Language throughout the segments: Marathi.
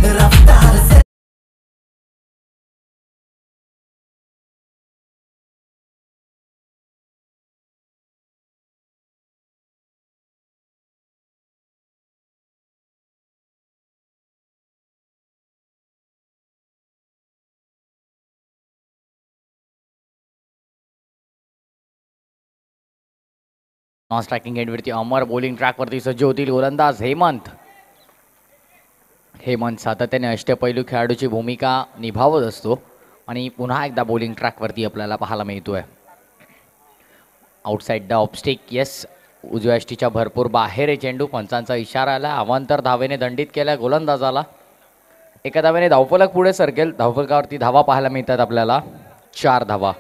रफ्तार से नॉन स्ट्रायकिंग एंडवरती अमर, बॉलिंग ट्रॅकवरती सज्ज होतील गोलंदाज हेमंत. हेमंत सातत्याने अष्टपैलू खेळाडूची भूमिका निभावत असतो आणि पुन्हा एकदा बॉलिंग ट्रॅकवरती आपल्याला पाहायला मिळतोय. आउटसाइड द ऑफस्टिक, येस, उजव्या यष्टीच्या भरपूर बाहेर आहे चेंडू. पंचांचा इशारा आला. अवांतर धावेने दंडित केला गोलंदाजाला. एका धावेने धावफलक पुढे सरकेल. धावफलकावरती धावा पाहायला मिळतात आपल्याला 4 धावा.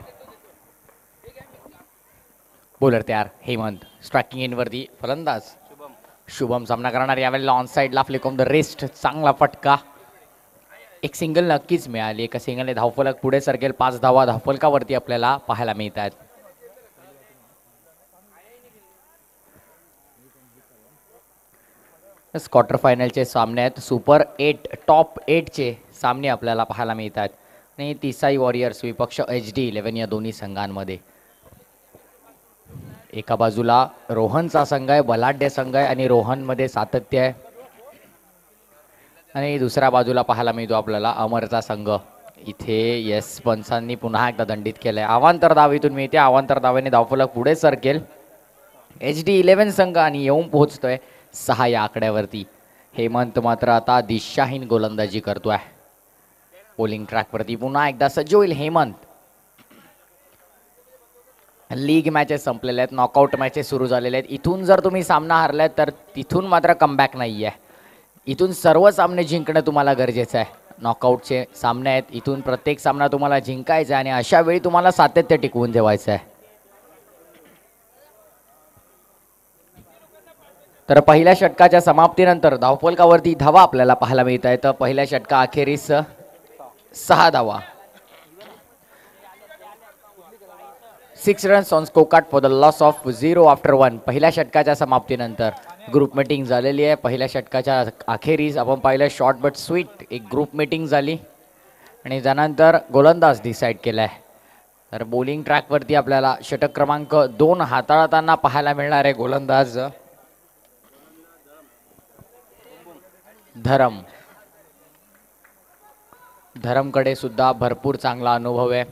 बॉलर तयार हेमंत. स्ट्रायकिंग एंडवरती फलंदाज शुभम सामना करणार. यावेळेला ऑन साईडला फ्लिक ऑन द रिस्ट, चांगला फटका. एक सिंगल नक्कीच मिळाली. एका सिंगलने धावफलक पुढे सरकेल. 5 धावा धावफलकावरती आपल्याला पाहायला मिळतात. क्वार्टर फायनलचे सामने आहेत. सुपर 8 टॉप 8चे सामने आपल्याला पाहायला मिळतात आणि तिसाई वॉरियर्स विपक्ष HD11 या दोन्ही संघांमध्ये. एका बाजूला रोहनचा संघ आहे, बलाढ्य संघ आहे आणि रोहनमध्ये सातत्य आहे. आणि दुसऱ्या बाजूला पाहायला मिळतो आपल्याला अमरचा संघ. इथे येस, पंचांनी पुन्हा एकदा दंडित केलंय. अवांतर धाव इथून मिळते. अवांतर धावेने धावफलक पुढे सरकेल. HD11 संघ आणि येऊन पोहोचतोय 6 या आकड्यावरती. हेमंत मात्र आता दिशाहीन गोलंदाजी करतोय. बॉलिंग ट्रॅकवरती पुन्हा एकदा सज्ज होईल हेमंत. लीग मॅचेस संपलेले आहेत, नॉकआउट मॅचेस सुरू झालेले आहेत. इथून जर तुम्ही सामना हरलात तर तिथून मात्र कमबॅक नाही आहे. इथून सर्व सामने जिंकणं तुम्हाला गरजेचं आहे. नॉकआउटचे सामने आहेत, इथून प्रत्येक सामना तुम्हाला जिंकायचा आहे आणि अशा वेळी तुम्हाला सातत्य टिकवून ठेवायचं आहे. तर पहिल्या षटकाच्या समाप्तीनंतर धावफलकावरती धावा आपल्याला पाहायला मिळत आहेत. पहिल्या षटका अखेरीस 6 धावा. 6 runs on score card for the loss of 0 after 1. पहिल्या षटकाच्या समाप्तीनंतर ग्रुप मीटिंग झालेली आहे. पहिल्या षटकाच्या अखेरीस आपण पाहिलं शॉर्ट बट स्वीट एक ग्रुप मीटिंग झाली आणि त्यानंतर गोलंदाज डिसाईड केला आहे. तर बॉलिंग ट्रॅकवरती आपल्याला षटक क्रमांक 2 हाताळताना पाहायला मिळणार आहे गोलंदाज धरम. धरमकडे सुद्धा भरपूर चांगला अनुभव आहे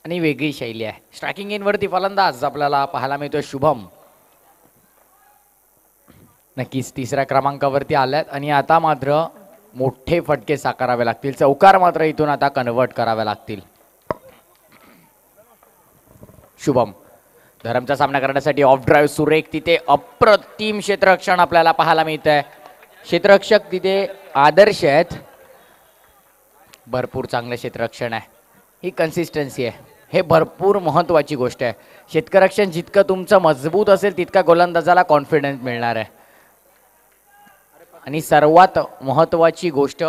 आणि वेगळी शैली आहे. स्ट्रायकिंग इनवरती फलंदाज आपल्याला पाहायला मिळतोय शुभम. नक्कीच तिसऱ्या क्रमांकावरती आल्यात आणि आता मात्र मोठे फटके साकारावे लागतील. चौकार मात्र इथून आता कन्वर्ट करावे लागतील. शुभम धरमचा सामना करण्यासाठी ऑफ ड्राईव्ह सुरेख. तिथे अप्रतिम क्षेत्ररक्षण आपल्याला पाहायला मिळत आहे. क्षेत्ररक्षक तिथे आदर्श आहेत. भरपूर चांगलं क्षेत्ररक्षण आहे. ही कन्सिस्टन्सी आहे, हे भरपूर महत्त्वाची गोष्ट आहे. क्षेत्ररक्षण जितकं तुमचं मजबूत असेल तितका गोलंदाजाला कॉन्फिडन्स मिळणार आहे. आणि सर्वात महत्त्वाची गोष्ट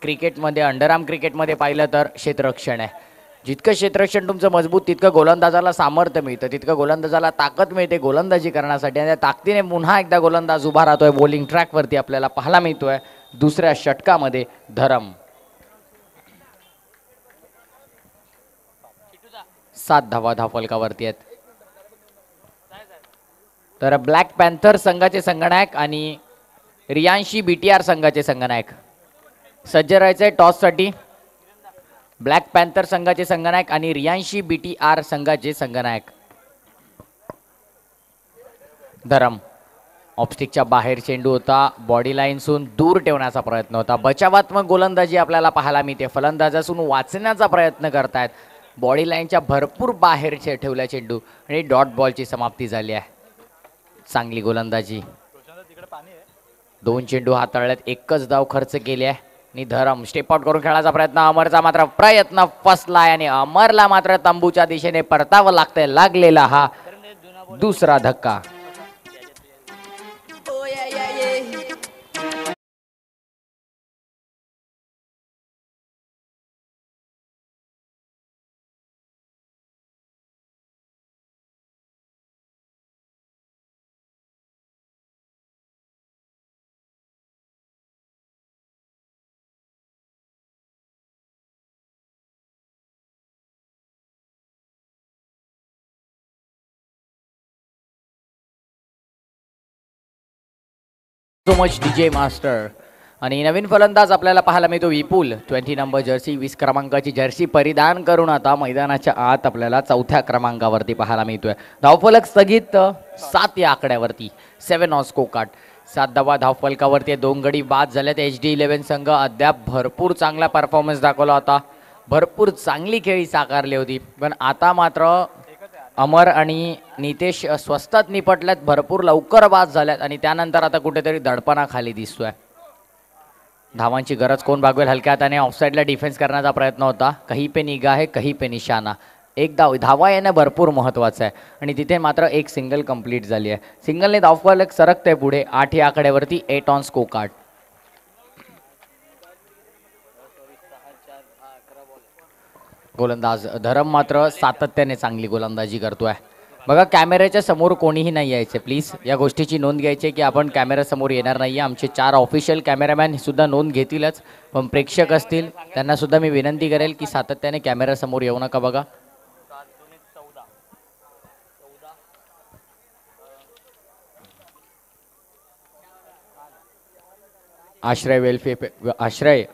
क्रिकेटमध्ये, अंडरआर्म क्रिकेटमध्ये पाहिलं तर क्षेत्ररक्षण आहे. जितकं क्षेत्ररक्षण तुमचं मजबूत तितकं गोलंदाजाला सामर्थ्य मिळतं, तितकं गोलंदाजाला ताकद मिळते गोलंदाजी करण्यासाठी. आणि त्या ताकदीने पुन्हा एकदा गोलंदाज उभा राहतोय बॉलिंग ट्रॅकवरती आपल्याला पाहायला मिळतोय दुसऱ्या षटकामध्ये धरम. 7 धावा धावफलकावरती आहेत. तर ब्लॅक पॅन्थर संघाचे संघनायक आणि रियांशी BTR संघाचे संघनायक सज्ज राहायचे टॉससाठी. ब्लॅक पॅन्थर संघाचे संघनायक आणि रियांशी BTR संघाचे संघनायक. धरम ऑफस्टिकच्या बाहेर चेंडू होता, बॉडी लाईनसून दूर ठेवण्याचा प्रयत्न होता. बचावात्मक गोलंदाजी आपल्याला पाहायला मिळते. फलंदाजासून वाचण्याचा प्रयत्न करतायत. बॉडी लाईनच्या भरपूर बाहेर ठेवल्या चेंडू आणि डॉट बॉलची समाप्ती झाली आहे. चांगली गोलंदाजी. 2 चेंडू हाताळल्यात, एकच धाव खर्च केली आहे आणि धरम स्टेप आउट करून खेळायचा प्रयत्न. अमरचा मात्र प्रयत्न फसलाय आणि अमरला मात्र तंबूच्या दिशेने परतावं लागतंय. लागलेला हा दुसरा धक्का. So much DJ master. आणि नवीन फलंदाज आपल्याला पाहायला मिळतो विपुल. 20 नंबर जर्सी, 20 क्रमांकाची जर्सी परिधान करून आता मैदानाच्या आत आपल्याला चौथ्या क्रमांकावरती पाहायला मिळतोय. धावफलक स्थगित 7 या आकड्यावरती. 7 ऑन स्कोर कार्ड. 7 धावा धावफलकावरती. 2 गडी बाद झाल्यात. HD11 संघ अद्याप भरपूर चांगला परफॉर्मन्स दाखवला होता. भरपूर चांगली खेळी साकारली होती. पण आता मात्र अमर आणि नितेश स्वस्तात निपटल्यात. भरपूर लवकर बाद झाल्यात आणि त्यानंतर आता कुठेतरी दडपणाखाली दिसतोय. धावांची गरज कोण भागवेल. हलक्या हाताने ऑफसाईडला डिफेन्स करण्याचा प्रयत्न होता. कहीं पे निगाह है कहीं पे निशाणा. एक धावा येणं भरपूर महत्त्वाचं आहे आणि तिथे मात्र एक सिंगल कंप्लीट झाली आहे. सिंगलने धावफलक सरकतंय पुढे 8 या आकड्यावरती. 8 ऑन स्कोर कार्ड. गोलंदाज धरम मात्र सातत्याने चांगली गोलंदाजी करतोय. बघा कॅमेऱ्याच्या समोर कोणीही नाही यायचे प्लीज. या गोष्टीची नोंद घ्यायची की आपण कॅमेऱ्यासमोर येणार नाही. आमचे 4 ऑफिशियल कॅमेरामॅन सुद्धा नोंद घेतीलच. पण प्रेक्षक असतील त्यांना सुद्धा मी विनंती करेल की सातत्याने कॅमेऱ्यासमोर येऊ नका. बघा आश्रय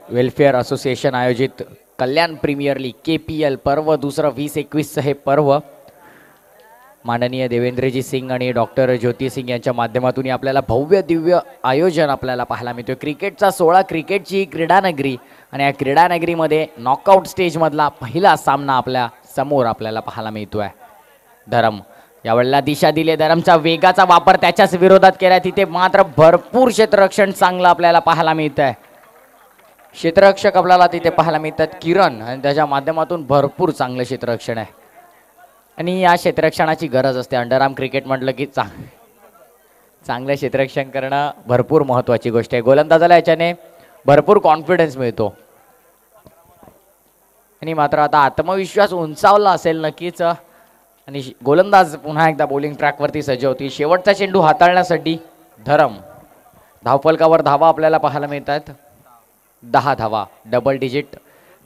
वेलफेअर असोसिएशन आयोजित कल्याण प्रीमियर लीग KPL पर्व दुसरं 2021 हे पर्व माननीय देवेंद्रजी सिंग आणि डॉक्टर ज्योती सिंग यांच्या माध्यमातून आपल्याला भव्य दिव्य आयोजन आपल्याला पाहायला मिळतोय. क्रिकेटचा 16 क्रिकेटची क्रीडानगरी आणि या क्रीडानगरीमध्ये नॉकआउट स्टेजमधला पहिला सामना आपल्या समोर आपल्याला पाहायला मिळतोय. धरम यावेळेला दिशा दिली. धरमचा वेगाचा वापर त्याच्याच विरोधात केला. तिथे मात्र भरपूर क्षेत्ररक्षण चांगलं आपल्याला पाहायला मिळत आहे. क्षेत्ररक्षक आपल्याला तिथे पाहायला मिळतात किरण आणि त्याच्या माध्यमातून भरपूर चांगलं क्षेत्ररक्षण आहे आणि या क्षेत्ररक्षणाची गरज असते. अंडरआर्म क्रिकेट म्हटलं की चांगलं क्षेत्ररक्षण करणं भरपूर महत्त्वाची गोष्ट आहे. गोलंदाजाला याच्याने भरपूर कॉन्फिडन्स मिळतो आणि मात्र आता आत्मविश्वास उंचावला असेल नक्कीच आणि गोलंदाज पुन्हा एकदा बॉलिंग ट्रॅकवरती सज्ज होती. शेवटचा चेंडू हाताळण्यासाठी धरम. धावफलकावर धावा आपल्याला पाहायला मिळतात. 10 धावा. डबल डिजिट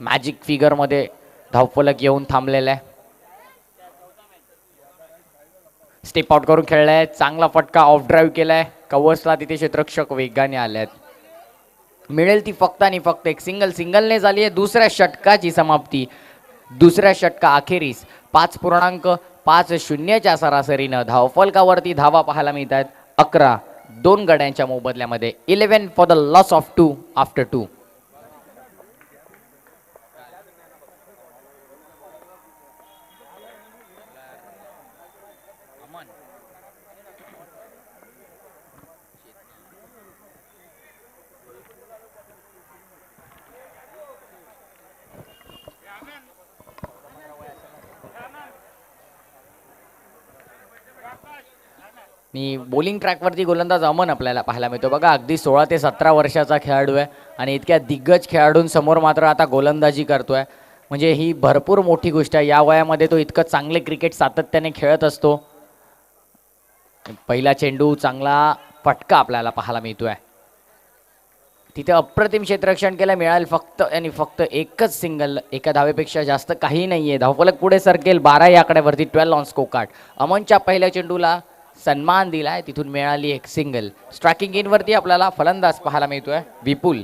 मॅजिक फिगरमध्ये धावफलक येऊन थांबलेला आहे. स्टेप आउट करून खेळलाय. चांगला फटका ऑफ ड्राईव्ह केलाय. कव्हर्सला तिथे क्षेत्ररक्षक वेगाने आले आहेत. मिळेल ती फक्त आणि फक्त एक सिंगलने झाली आहे दुसऱ्या षटकाची समाप्ती. दुसऱ्या षटका अखेरीस 5.50च्या सरासरीनं धावफलकावरती धावा पाहायला मिळतात. 11 2 गड्यांच्या मोबदल्यामध्ये. 11 for the loss of 2 after 2. आणि बॉलिंग ट्रॅकवरती गोलंदाज अमन आपल्याला पाहायला मिळतो. बघा अगदी 16 ते 17 वर्षाचा खेळाडू आहे आणि इतक्या दिग्गज खेळाडूंसमोर मात्र आता गोलंदाजी करतोय. म्हणजे ही भरपूर मोठी गोष्ट आहे. या वयामध्ये तो इतकं चांगले क्रिकेट सातत्याने खेळत असतो. पहिला चेंडू चांगला फटका आपल्याला पाहायला मिळतोय. तिथे अप्रतिम क्षेत्ररक्षण केलं. मिळाल फक्त आणि फक्त एकच सिंगल. एका धावेपेक्षा जास्त काही नाहीये. धावफलक पुढे सरकेल 12 या आकड्यावरती. 12 ऑन स्कोर कार्ड. अमनच्या पहिल्या चेंडूला सन्मान दिलाय. तिथून मिळाली एक सिंगल. स्ट्रायकिंग इन वरती आपल्याला फलंदाज पाहायला मिळतोय विपुल.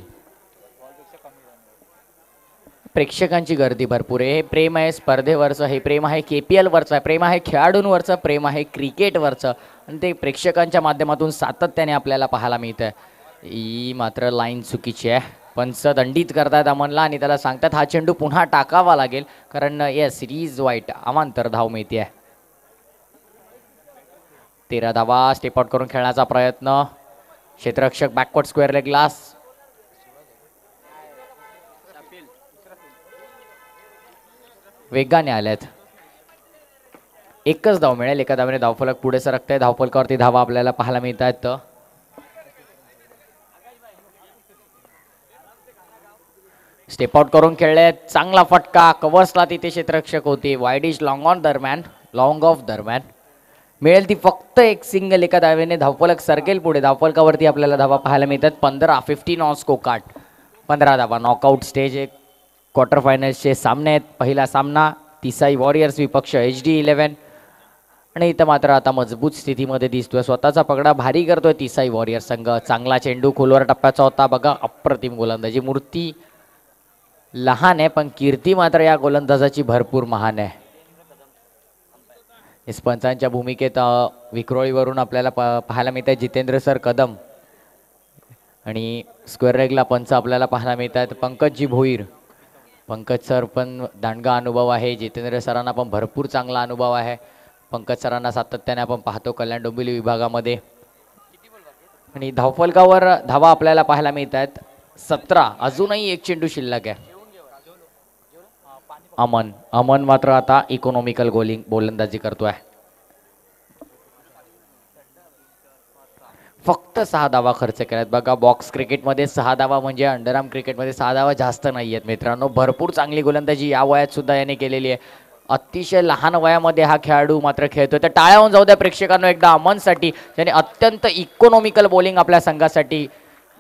प्रेक्षकांची गर्दी भरपूर आहे. हे प्रेम आहे स्पर्धेवरचं. हे प्रेम आहे KPL वरचं. प्रेम आहे खेळाडूंवरचं. प्रेम आहे क्रिकेटवरचं आणि ते प्रेक्षकांच्या माध्यमातून सातत्याने आपल्याला पाहायला मिळतंय. ही मात्र लाईन चुकीची आहे. पंच दंडित करतायत अमनला आणि त्याला सांगतात हा चेंडू पुन्हा टाकावा लागेल कारण येस सिरीज वाईट. अमांतर धाव मिळते आहे. 13 धावा. स्टेप आउट करून खेळण्याचा प्रयत्न. क्षेत्ररक्षक बॅकवर्ड स्क्वेअर लेग ग्लास. वेगाने आल्यात. एकच धाव मिळेल. एका धावेने धावफलक पुढे सरकतंय. धावफलकावरती धावा आपल्याला पाहायला मिळतात. स्टेप आउट करून खेळले. चांगला फटका. कव्हर्सला तिथे क्षेत्ररक्षक होते. वाईडिश लॉंग ऑन दरम्यान. लॉंग ऑफ दरम्यान. मिळेल ती फक्त एक सिंगल. एका धावेने धावफलक सरकेल पुढे. धावफलकावरती आपल्याला धावा पाहायला मिळतात. 15 ऑन स्कोर कार्ड. 15 धावा. Knockout stage. एक क्वार्टर फायनल्सचे सामने आहेत. पहिला सामना तिसाई वॉरियर्स विपक्ष HD11. आणि इथं मात्र आता मजबूत स्थितीमध्ये दिसतोय, स्वतःचा पगडा भारी करतोय तिसाई वॉरियर संघ. चांगला चेंडू खोलवर टप्प्याचा होता बघा, अप्रतिम गोलंदाजी. मूर्ती लहान आहे पण कीर्ती मात्र या गोलंदाजाची भरपूर महान आहे. पंचांच्या भूमिकेत विक्रोळीवरून आपल्याला पाहायला मिळत जितेंद्र सर कदम आणि स्क्वेअर रेगला पंच आपल्याला पाहायला मिळतात पंकजजी भोईर. पंकज सर पण दांडगा अनुभव आहे, जितेंद्र सरांना पण भरपूर चांगला अनुभव आहे. पंकज सरांना सातत्याने आपण पाहतो कल्याण डोंबिवली विभागामध्ये. आणि धावफलकावर धावा आपल्याला पाहायला मिळत आहेत 17. अजूनही एक चेंडू शिल्लक आहे. अमन मात्र आता इकॉनॉमिकल गोलंदाजी करतोय. फक्त 6 धावा खर्च केल्यात बघा. बॉक्स क्रिकेटमध्ये 6 धावा म्हणजे अंडरआर्म क्रिकेटमध्ये 6 धावा जास्त नाही आहेत मित्रांनो. भरपूर चांगली गोलंदाजी या वयात सुद्धा याने केलेली आहे. अतिशय लहान वयामध्ये हा खेळाडू मात्र खेळतोय. तर टाळ्या होऊन जाऊ द्या प्रेक्षकांनो एकदा अमनसाठी, ज्याने अत्यंत इकॉनॉमिकल बॉलिंग आपल्या संघासाठी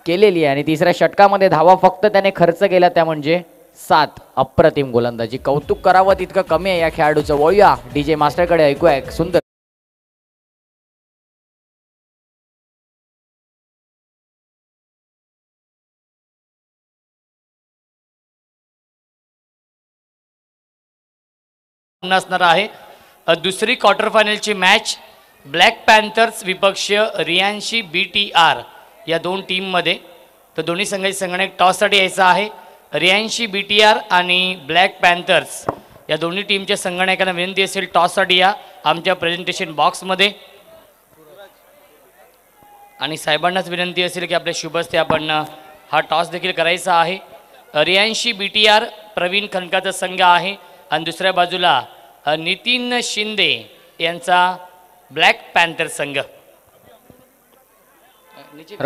केलेली आहे. आणि तिसऱ्या षटकामध्ये धावा फक्त त्याने खर्च केला त्या म्हणजे 7. अप्रतिम गोलंदाजी. कौतुक करावं तितकं कमी आहे या खेळाडूचं. वळूया डीजे मास्टरकडे, ऐकूया एक सुंदर. असणार आहे दुसरी क्वार्टर फायनलची मॅच. ब्लॅक पॅन्थर्स विपक्षीय रियांशी BTR या दोन टीममध्ये. तर दोन्ही संघाची संगणक टॉससाठी यायचा आहे. रियांशी BTR आणि ब्लॅक पॅन्थर्स या दोन्ही टीमच्या संगणकांना विनंती असेल टॉससाठी या आमच्या प्रेझेंटेशन बॉक्समध्ये. आणि साहेबांनाच विनंती असेल की आपल्या शुभ हस्ते आपण हा टॉस देखील करायचा आहे. रियांशी BTR प्रवीण खनकाचा संघ आहे आणि दुसऱ्या बाजूला नितीन शिंदे यांचा ब्लॅक पॅन्थर संघ.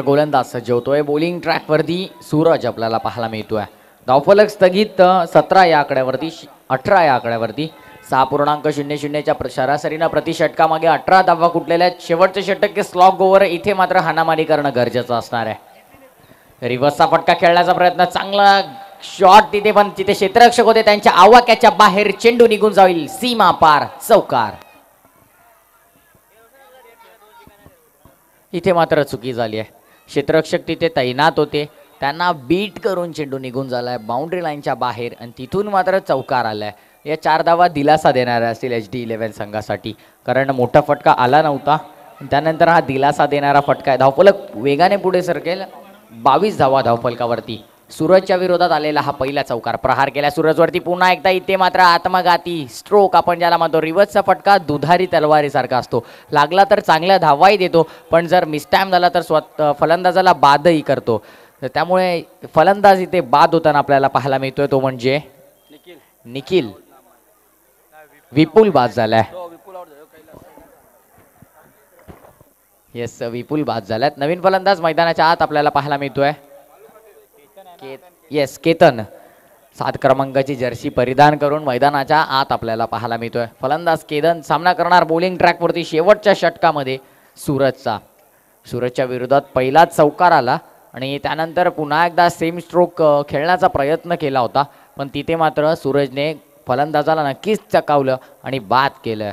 गोलंदाज सज्जवतोय. बॉलिंग ट्रॅकवरती सूरज आपल्याला पाहायला मिळतोय. धावफलक स्थगित 17 या आकड्यावरती, 18 या आकड्यावरती. 6.00च्या सरासरीनं प्रति षटकामागे 18 धावा कुठलेल्या आहेत. शेवटचे षटक स्लॉग ओव्हर, इथे मात्र हाणामारी करणं गरजेचं असणार आहे. रिव्हर्सचा फटका खेळण्याचा प्रयत्न, चांगला शॉट तिथे, पण तिथे क्षेत्ररक्षक होते त्यांच्या आवाक्याच्या बाहेर चेंडू निघून जाईल सीमा पार, चौकार. इथे मात्र चुकी झाली आहे. क्षेत्ररक्षक तिथे तैनात होते, त्यांना बीट करून चेंडू निघून झालाय बाउंड्री लाईनच्या बाहेर आणि तिथून मात्र चौकार आलाय. या 4 धावा दिलासा देणाऱ्या असतील HD11 संघासाठी, कारण मोठा फटका आला नव्हता. त्यानंतर हा दिलासा देणारा फटका आहे. धावफलक वेगाने पुढे सरकेल. 22 धावा धावफलकावरती. सूरजच्या विरोधात आलेला हा पहिला चौकार. प्रहार केला सूरजवरती पुन्हा एकदा. इथे मात्र आत्मघाती स्ट्रोक आपण ज्याला म्हणतो, रिव्हर्सचा फटका दुधारी तलवारीसारखा असतो. लागला तर चांगल्या धावाही देतो, पण जर मिसटाईम झाला तर फलंदाजाला बादही करतो. तर त्यामुळे फलंदाज इथे बाद होताना आपल्याला पाहायला मिळतोय तो म्हणजे निखिल. विपुल बाद झालाय. येस, विपुल बाद झाल्यात. नवीन फलंदाज मैदानाच्या आत आपल्याला पाहायला मिळतोय केतन. 7 क्रमांकाची जर्सी परिधान करून मैदानाच्या आत आपल्याला पाहायला मिळतोय. फलंदाज केतन सामना करणार बॉलिंग ट्रॅकवरती शेवटच्या षटकामध्ये सूरजच्या विरोधात पहिलाच चौकार आला आणि त्यानंतर पुन्हा एकदा सेम स्ट्रोक खेळण्याचा प्रयत्न केला होता, पण तिथे मात्र सूरजने फलंदाजाला नक्कीच चकावलं आणि बाद केलं.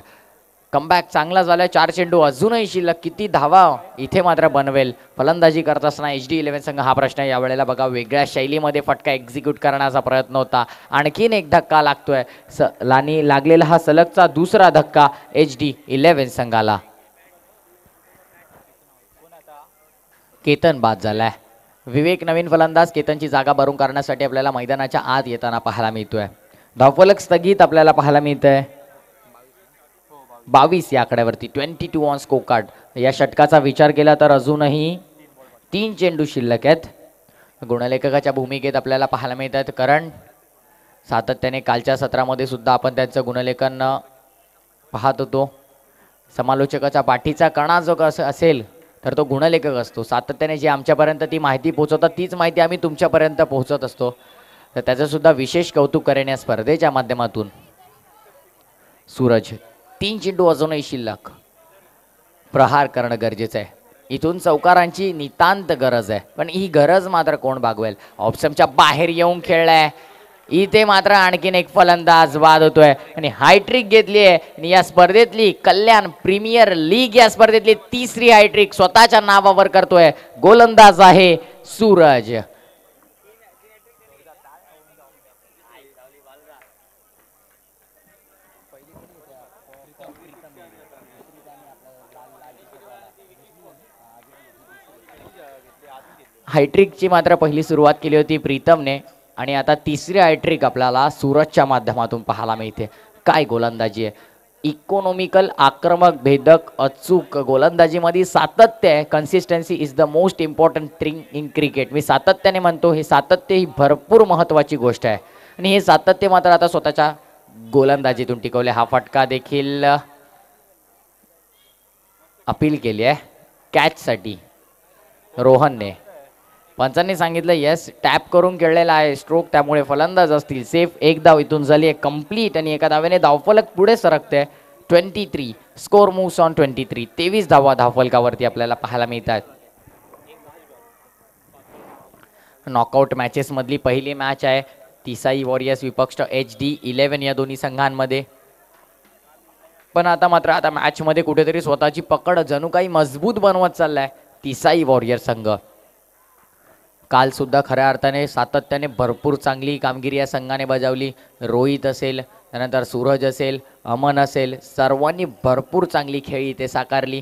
कमबॅक चांगला झाला. 4 चेंडू अजूनही शिल्लक. किती धावा इथे मात्र बनवेल फलंदाजी करत असताना HD11 संघ, हा प्रश्न यावेळेला बघा. वेगळ्या शैलीमध्ये फटका एक्झिक्यूट करण्याचा प्रयत्न होता. आणखीन एक धक्का लागतोय. लागलेला हा सलगचा दुसरा धक्का HD11 संघाला. केतन बाद झालाय. विवेक नवीन फलंदाज. केतनची जागा भरून करण्यासाठी आपल्याला मैदानाच्या आत येताना पाहायला मिळतोय. धावफलक स्थगित आपल्याला पाहायला मिळतंय 22 या आकड्यावरती. 22 ऑन स्कोर कार्ड. या षटकाचा विचार केला तर अजूनही 3 चेंडू शिल्लक आहेत. गुणलेखकाच्या भूमिकेत आपल्याला पाहायला मिळतात करण. सातत्याने कालच्या सत्रामध्ये सुद्धा आपण त्यांचं गुणलेखन पाहत होतो. समालोचकाचा पाठीचा कणा जो असेल तर तो गुणलेखक असतो. सातत्याने जे आमच्यापर्यंत ती माहिती पोहोचवतात तीच माहिती आम्ही तुमच्यापर्यंत पोहोचत असतो. तर त्याचं सुद्धा विशेष कौतुक करेन या स्पर्धेच्या माध्यमातून. सूरज 3 चेंडू अजूनही शिल्लक. प्रहार करणं गरजेचं आहे. इथून चौकारांची नितांत गरज आहे, पण ही गरज मात्र कोण भागवेल. ऑप्शनच्या बाहेर येऊन खेळलाय इथे मात्र आणखीन एक फलंदाज बाद होतोय आणि हायट्रिक घेतली आहे आणि या स्पर्धेतली कल्याण प्रीमियर लीग या स्पर्धेतली तिसरी हायट्रिक स्वतःच्या नावावर करतोय गोलंदाज आहे सूरज. हायट्रिकची मात्र पहिली सुरुवात केली होती प्रीतमने आणि आता तिसरी हायट्रिक आपल्याला सूरजच्या माध्यमातून पाहायला मिळते. काय गोलंदाजी आहे, इकॉनॉमिकल, आक्रमक, भेदक, अचूक गोलंदाजीमध्ये सातत्य आहे. Consistency is the most important thing in cricket. मी सातत्याने म्हणतो, हे सातत्य ही भरपूर महत्त्वाची गोष्ट आहे आणि हे सातत्य मात्र आता स्वतःच्या गोलंदाजीतून टिकवले. हा फटका देखील अपील केली आहे कॅचसाठी रोहनने. पंचांनी सांगितलं येस, टॅप करून खेळलेला आहे स्ट्रोक, त्यामुळे फलंदाज असतील सेफ. एक धाव इथून झाली आहे कंप्लीट आणि एका धावेने धावफलक पुढे सरकते. 23 स्कोर मूव्स ऑन 23. 23 धावा धावफलकावरती आपल्याला पाहायला मिळतात. नॉकआउट मॅचेस मधली पहिली मॅच आहे तिसाई वॉरियर्स विपक्ष HD11 या दोन्ही संघांमध्ये. पण आता मात्र आता मॅच मध्ये कुठेतरी स्वतःची पकड जणू काही मजबूत बनवत चाललाय तिसाई वॉरियर संघ. काल सुद्धा खऱ्या अर्थाने सातत्याने भरपूर चांगली कामगिरी या संघाने बजावली. रोहित असेल, त्यानंतर सूरज असेल, अमन असेल, सर्वांनी भरपूर चांगली खेळी इथे साकारली.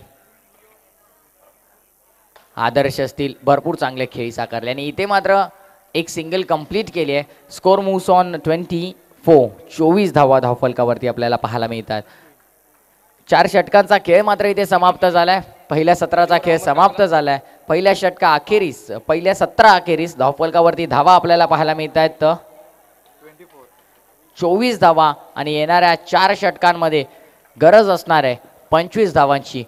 आदर्श असतील, भरपूर चांगले खेळी साकारले आणि इथे मात्र एक सिंगल कंप्लीट केली आहे. Score moves on 24. 24 धावा धावफलकावरती आपल्याला पाहायला मिळतात. 4 षटकांचा खेळ मात्र इथे समाप्त झालाय. पहिल्या सत्राचा खेळ समाप्त झालाय. पहिल्या सत्रा अखेरीस धावफलकावरती धावा आपल्याला पाहायला मिळत आहेत 24 धावा आणि येणाऱ्या 4 षटकांमध्ये गरज असणार आहे 25 धावांची.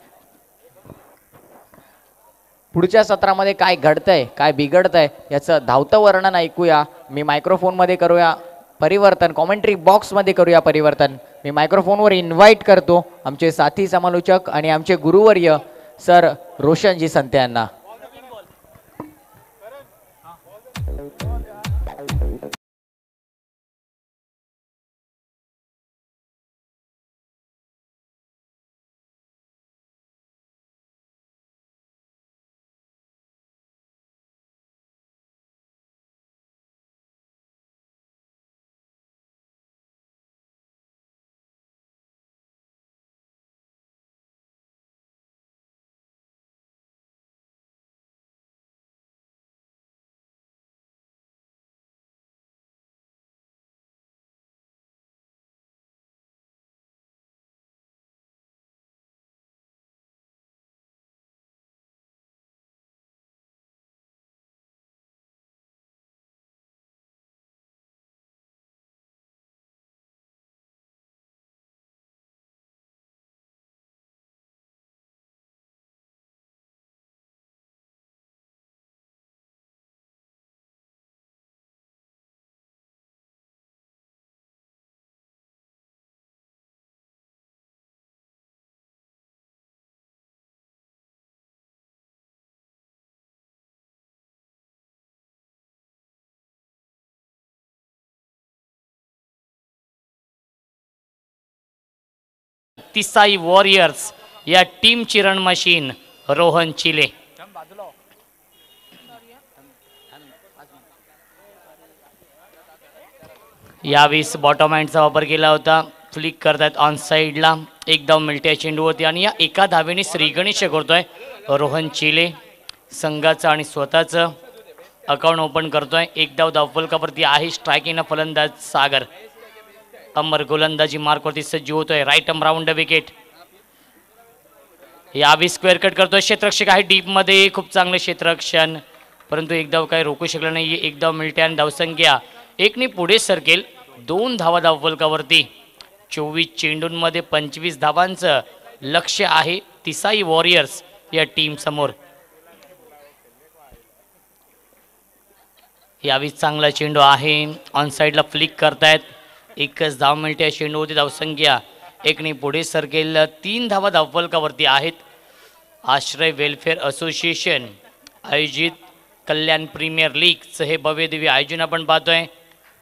पुढच्या सत्रामध्ये काय घडतंय, काय बिघडतंय याचं धावतं वर्णन ऐकूया. मी मायक्रोफोनमध्ये करूया परिवर्तन, कॉमेंट्री बॉक्समध्ये करूया परिवर्तन. मी मायक्रोफोनवर इन्व्हाइट करतो आमचे साथी समालोचक आणि आमचे गुरुवर्य सर रोशनजी संते यांना. तिसाई वॉरियर्स या टीमची रन मशीन रोहन चिले. यावेळेस बॉटम हँडचा वापर केला होता. फ्लिक करतायत ऑन साईडला. एक धाव मिळते चेंडूवरती आणि या एका धावेने श्रीगणेश करतोय रोहन चिले. संघाचं आणि स्वतःचं अकाउंट ओपन करतोय. एक धाव धावफलकावरती आहे. स्ट्रायकिंग फलंदाज सागर. अमर गोलंदाजी मार्कवरती सज्ज होतोय. Right arm round wicket. यावेळी स्क्वेअर कट करतोय. क्षेत्ररक्षक आहे डीप मध्ये. खूप चांगलं क्षेत्ररक्षण, परंतु एक धाव काही रोखू शकलं नाही. एक धाव मिळते आणि धावसंख्या 1ने पुढे सरकेल. 2 धावा धावफलकावरती. 24 चेंडूंमध्ये 25 धावांचं लक्ष्य आहे तिसाई वॉरियर्स या टीम समोर. यावेळी चांगला चेंडू आहे. ऑन साईडला फ्लिक करतायत. एकच धाव मिळते चेंडू होती. धावसंख्या 1ने पुढे सरकेल. 3 धावा धावफलकावरती आहेत. आश्रय वेलफेअर असोसिएशन आयोजित कल्याण प्रीमियर लीगचं हे भव्य दिव्य आयोजन आपण पाहतोय.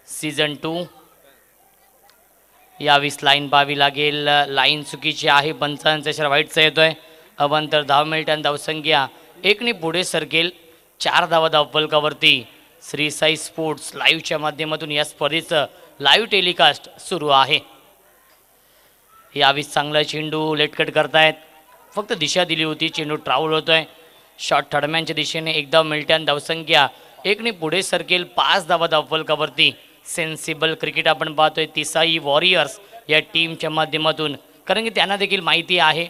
सीझन 2. यावीस लाईन पाहावी लागेल. लाईन चुकीची आहे. पंचांचा इशारा वाईटचा येतोय. अवांतर धाव मिळते आणि धावसंख्या 1 पुढे सरकेल. 4 धावा धावफलकावरती. श्री साई स्पोर्ट्स लाईव्हच्या माध्यमातून या स्पर्धेचं लाईव्ह टेलिकास्ट सुरू आहे. यावीस चांगला चेंडू लेटकट करतायत. फक्त दिशा दिली होती. चेंडू ट्रॅव्हल होतोय. शॉट थडम्यांच्या दिशेने एक धाव मिळते आणि धावसंख्या 1 पुढे सरकेल. 5 धावा धावफलकावरती. सेन्सिबल क्रिकेट आपण पाहतोय तिसाई वॉरियर्स या टीमच्या माध्यमातून, कारण की त्यांना देखील माहिती आहे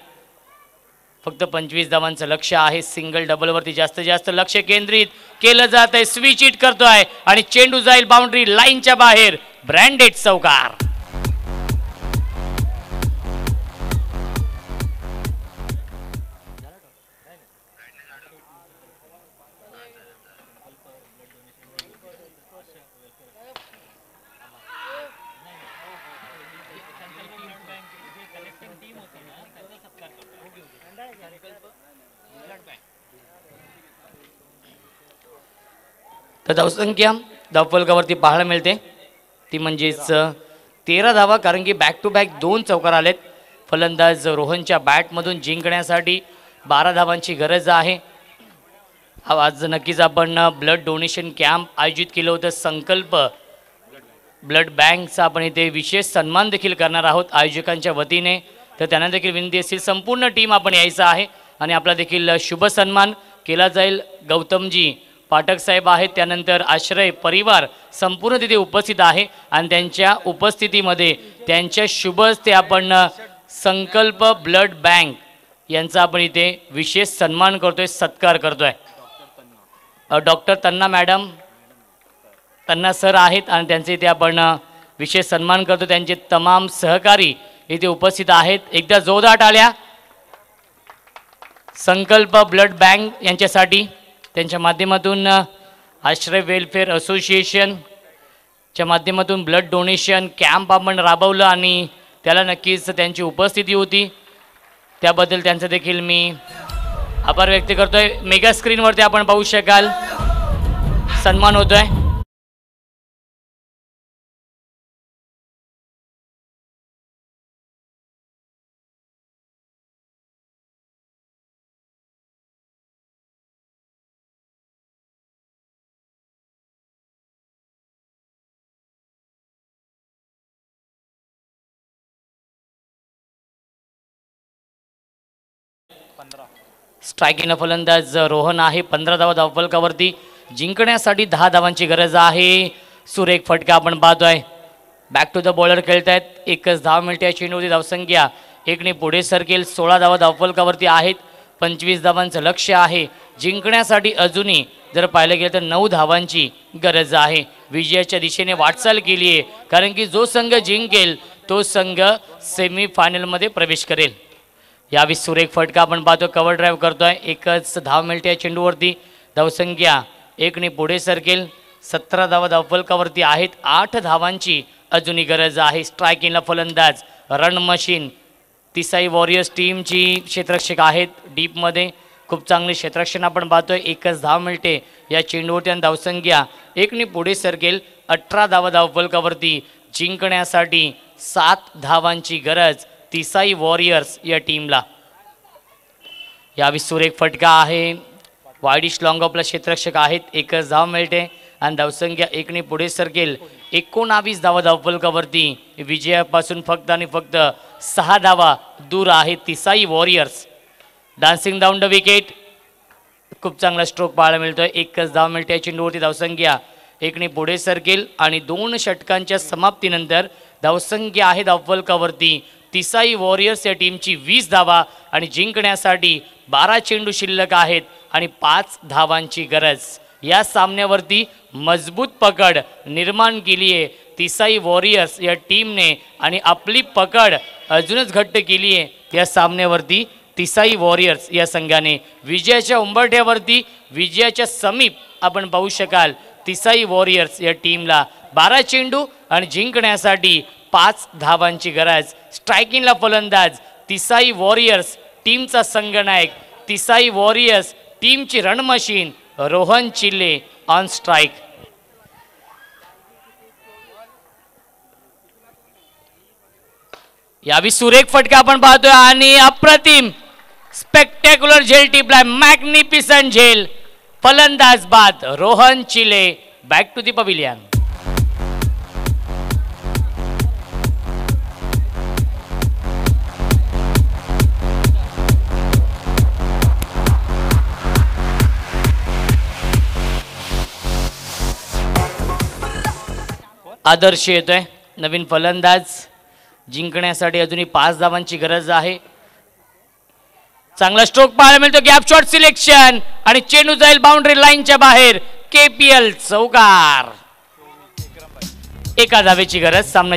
फक्त 25 धावांचं लक्ष आहे. सिंगल डबलवरती जास्तीत जास्त लक्ष केंद्रित केलं जात आहे. स्विच हिट करतोय आणि चेंडू जाईल बाउंड्री लाईनच्या बाहेर. ब्रँडेड चौकार. तर धावसंख्या धावफलकावरती पाहायला मिळते ती म्हणजेच 13 धावा, कारण की बॅक टू बॅक 2 चौकार आलेत. फलंदाज रोहनच्या बॅटमधून जिंकण्यासाठी 12 धावांची गरज आहे. आज नक्कीच आपण ब्लड डोनेशन कॅम्प आयोजित केलं होतं. संकल्प ब्लड बँकचा आपण इथे विशेष सन्मान देखील करणार आहोत आयोजकांच्या वतीने. तर त्यांना देखील विनंती असेल संपूर्ण टीम आपण यायचं आहे आणि आपला देखील शुभ सन्मान केला जाईल. गौतमजी पाठक साहेब आहेत, त्यानंतर आश्रय परिवार संपूर्ण तिथे उपस्थित आहे आणि त्यांच्या उपस्थितीमध्ये त्यांच्या शुभ हस्ते आपण संकल्प ब्लड बँक यांचा आपण इथे विशेष सन्मान करतोय, सत्कार करतोय. डॉक्टर तन्ना मॅडम, तन्ना सर आहेत आणि त्यांचे इथे आपण विशेष सन्मान करतो. त्यांचे तमाम सहकारी इथे उपस्थित आहेत. एकदा जोरदार टाळ्या संकल्प ब्लड बँक यांच्यासाठी. त्यांच्या माध्यमातून आश्रय वेलफेअर असोसिएशनच्या माध्यमातून ब्लड डोनेशन कॅम्प आपण राबवलं आणि त्याला नक्कीच त्यांची उपस्थिती होती. त्याबद्दल त्यांचं देखील मी आभार व्यक्त करतोय. मेगा स्क्रीनवरती आपण पाहू शकाल सन्मान होतोय. स्ट्रायकिंग फलंदाज रोहन आहे. 15 धावा धावफलकावरती. जिंकण्यासाठी 10 धावांची गरज आहे. सुरेख फटका आपण पाहतोय. बॅक टू द बॉलर खेळतायत. एकच धाव मिळते. चेंडूवरती धावसंख्या 1 पुढे सरकेल. 16 धावा धावफलकावरती आहेत. 25 धावांचं लक्ष आहे. जिंकण्यासाठी अजूनही जर पाहिलं गेलं तर 9 धावांची गरज आहे. विजयाच्या दिशेने वाटचाल केली आहे, कारण की जो संघ जिंकेल तो संघ सेमीफायनलमध्ये प्रवेश करेल. यावेळी सुरेख फटका आपण पाहतो. कव्हर ड्राईव्ह करतोय. एकच धाव मिळते या चेंडूवरती. धावसंख्या 1 पुढे सरकेल. 17 धावा धावफलकावरती आहेत. 8 धावांची अजूनही गरज आहे. स्ट्रायकिंगला फलंदाज रन मशीन तिसाई वॉरियर्स टीमची क्षेत्ररक्षक आहेत. डीपमध्ये खूप चांगले क्षेत्ररक्षण आपण पाहतोय. एकच धाव मिळते या चेंडूवरती आणि धावसंख्या 1 पुढे सरकेल. 18 धावा धावफलकावरती. जिंकण्यासाठी 7 धावांची गरज तिसाई वॉरियर्स या टीमला. यावेळी सुरेख फटका आहे. वाईडिश लॉंग ऑफला क्षेत्ररक्षक आहेत. एकच धाव मिळते आणि धावसंख्या 1 पुढे सरकेल. 19 धावा धावफलकावरती. विजयापासून फक्त आणि फक्त 6 धावा दूर आहेत Tisai warriors. Dancing down the wicket. खूप चांगला स्ट्रोक पाहायला मिळतोय. एकच धाव मिळते चेंडूवरती. धावसंख्या 1 पुढे सरकेल आणि 2 षटकांच्या समाप्तीनंतर धावसंख्या आहे धावफलकावरती तिसाई वॉरियर्स या टीमची 20 धावा आणि जिंकण्यासाठी 12 चेंडू शिल्लक आहेत आणि 5 धावांची गरज. या सामन्यावरती मजबूत पकड निर्माण केली आहे तिसाई वॉरियर्स या टीमने आणि आपली पकड अजूनच घट्ट केली आहे या सामन्यावरती तिसाई वॉरियर्स या संघाने. विजयाच्या उंबरठ्यावरती, विजयाच्या समीप आपण पाहू शकाल तिसाई वॉरियर्स या टीमला. 12 चेंडू आणि जिंकण्यासाठी 5 धावांची गरज. स्ट्रायकिंगला फलंदाज तिसाई वॉरियर्स टीमचा संघनायक, तिसाई वॉरियर्स टीमची run machine Rohan Chille on strike. यावी सुरेख फटका आपण पाहतोय आणि अप्रतिम स्पेक्टॅक्युलर झेल टिपलाय, मॅग्निफिसंट झेल. फलंदाज बाद Rohan Chille. Back to the pavilion. Adarsh येतोय नवीन फलंदाज. जिंकण्यासाठी अजूनही 5 धावांची गरज आहे. चांगला स्ट्रोक पाहायला मिळतो. गॅप शॉट सिलेक्शन आणि चेंडू जाईल बाउंड्री लाईनच्या बाहेर. केपीएल चौकार. एका धावेची गरज. सामना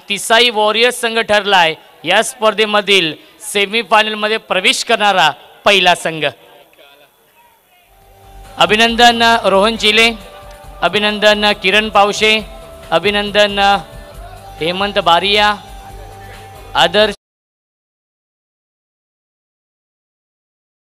तिसाई वॉरियर्स संघ ठरलाय या स्पर्धेमधील सेमीफायनल मध्ये प्रवेश करणारा पहिला संघ. अभिनंदन रोहन चिले, अभिनंदन किरण पावशे, अभिनंदन हेमंत बारिया, आदर्श